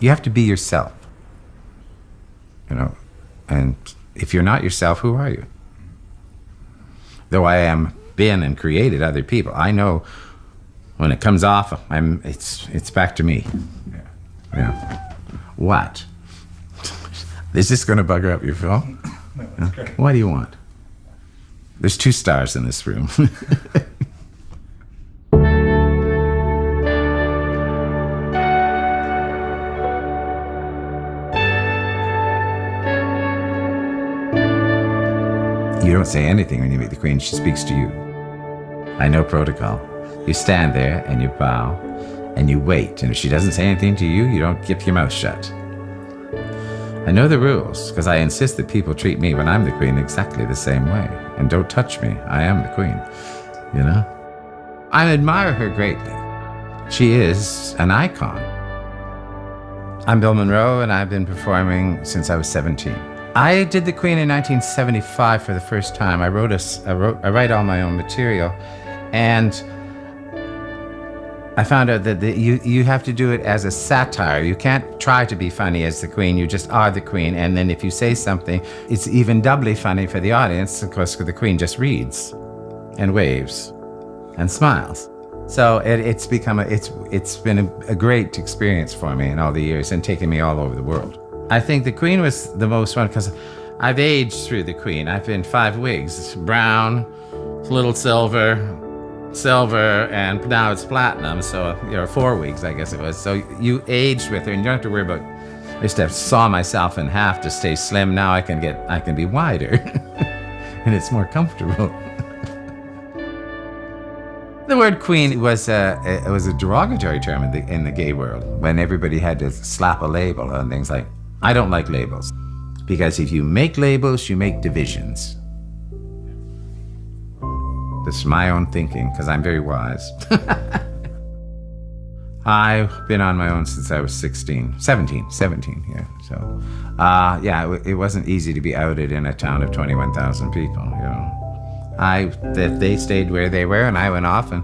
You have to be yourself, you know, and if you're not yourself, who are you? Though I am been and created other people, I know when it comes off, it's back to me. Yeah. What? Is this going to bugger up your film? No, that's great. What do you want? There's 2 stars in this room. You don't say anything when you meet the Queen. She speaks to you. I know protocol. You stand there and you bow and you wait. And if she doesn't say anything to you, you don't keep your mouth shut. I know the rules because I insist that people treat me when I'm the Queen exactly the same way. And don't touch me. I am the Queen. You know? I admire her greatly. She is an icon. I'm Bill Monroe and I've been performing since I was 17. I did the Queen in 1975 for the first time. I write all my own material, and I found out that you have to do it as a satire. You can't try to be funny as the Queen. You just are the Queen, and then if you say something, it's even doubly funny for the audience, of course, because the Queen just reads, and waves, and smiles. So it's been a great experience for me in all the years, and taken me all over the world. I think the Queen was the most fun because I've aged through the Queen. I've been 5 wigs, brown, little silver, and now it's platinum. So, 4 wigs, I guess it was. So you aged with her and you don't have to worry about, I used to have to saw myself in half to stay slim. Now I can be wider and it's more comfortable. The word Queen was a derogatory term in the gay world when everybody had to slap a label on things like, I don't like labels, because if you make labels, you make divisions. That's my own thinking, because I'm very wise. I've been on my own since I was 17, yeah. So, it wasn't easy to be outed in a town of 21,000 people, They stayed where they were, and I went off and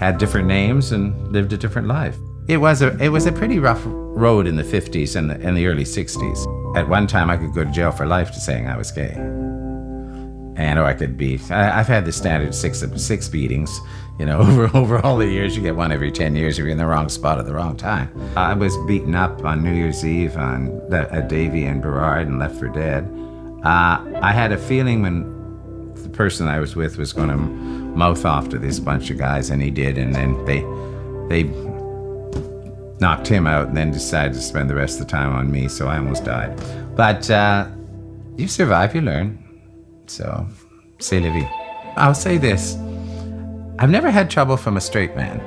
had different names and lived a different life. It was a pretty rough road in the 50s and the early 60s. At one time, I could go to jail for life to saying I was gay. Or I could be, I've had the standard six beatings, over all the years. You get one every 10 years if you're in the wrong spot at the wrong time. I was beaten up on New Year's Eve at Davie and Burrard and left for dead. I had a feeling when the person I was with was going to mouth off to this bunch of guys, and he did, and then they knocked him out and then decided to spend the rest of the time on me, so I almost died. But you survive, you learn. So, c'est la vie. I'll say this. I've never had trouble from a straight man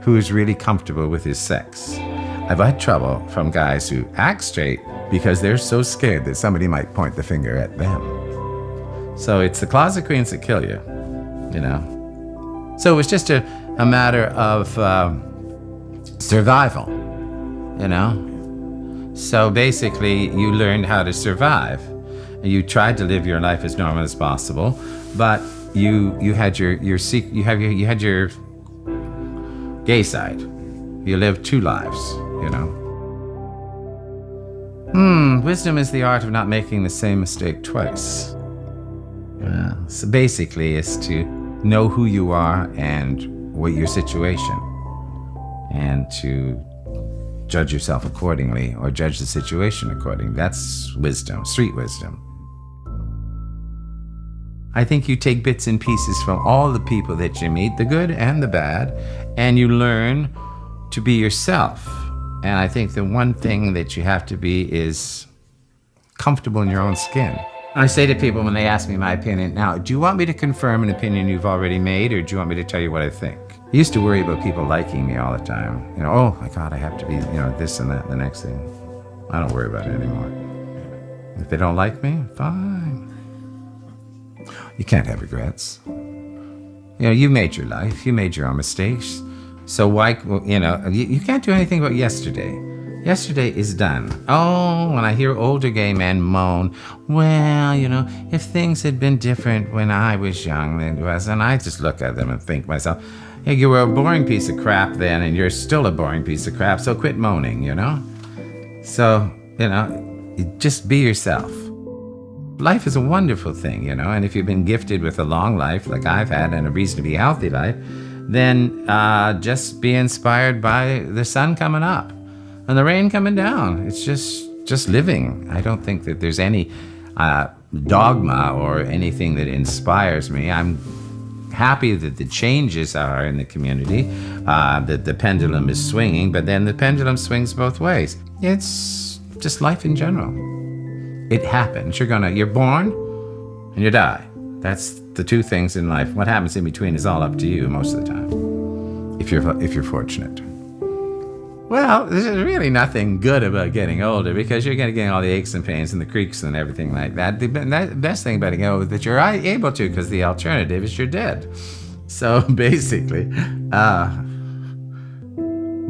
who is really comfortable with his sex. I've had trouble from guys who act straight because they're so scared that somebody might point the finger at them. So it's the closet queens that kill you, So it was just a matter of survival, So basically, you learned how to survive. You tried to live your life as normal as possible, but you had your gay side. You lived 2 lives, Wisdom is the art of not making the same mistake twice. So basically, it's to know who you are and what your situation, and to judge yourself accordingly, or judge the situation accordingly. That's wisdom, street wisdom. I think you take bits and pieces from all the people that you meet, the good and the bad, and you learn to be yourself. And I think the one thing that you have to be is comfortable in your own skin. I say to people when they ask me my opinion, now, do you want me to confirm an opinion you've already made, or do you want me to tell you what I think? I used to worry about people liking me all the time. Oh my God, I have to be, this and that and the next thing. I don't worry about it anymore. If they don't like me, fine. You can't have regrets. You made your life, you made your own mistakes. So why, you can't do anything about yesterday. Yesterday is done. Oh, when I hear older gay men moan, well, if things had been different when I was young than it was, and I just look at them and think to myself, you were a boring piece of crap then, and you're still a boring piece of crap, so quit moaning, So, just be yourself. Life is a wonderful thing, and if you've been gifted with a long life like I've had and a reasonably healthy life, then just be inspired by the sun coming up and the rain coming down. It's just living. I don't think that there's any dogma or anything that inspires me. I'm happy that the changes are in the community, that the pendulum is swinging, but then the pendulum swings both ways. It's just life in general. It happens. You're born and you die. That's the two things in life. What happens in between is all up to you most of the time, if you're fortunate. Well, there's really nothing good about getting older because you're going to get all the aches and pains and the creaks and everything like that. The best thing about getting older is that you're able to, because the alternative is you're dead. So basically,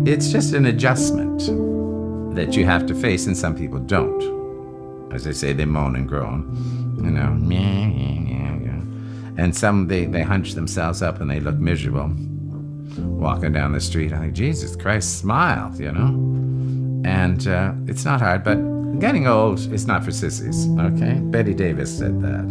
it's just an adjustment that you have to face, and some people don't. As I say, they moan and groan, and some they hunch themselves up and they look miserable walking down the street. I think, Jesus Christ, smile, and it's not hard, but getting old is not for sissies. Okay, Betty Davis said that.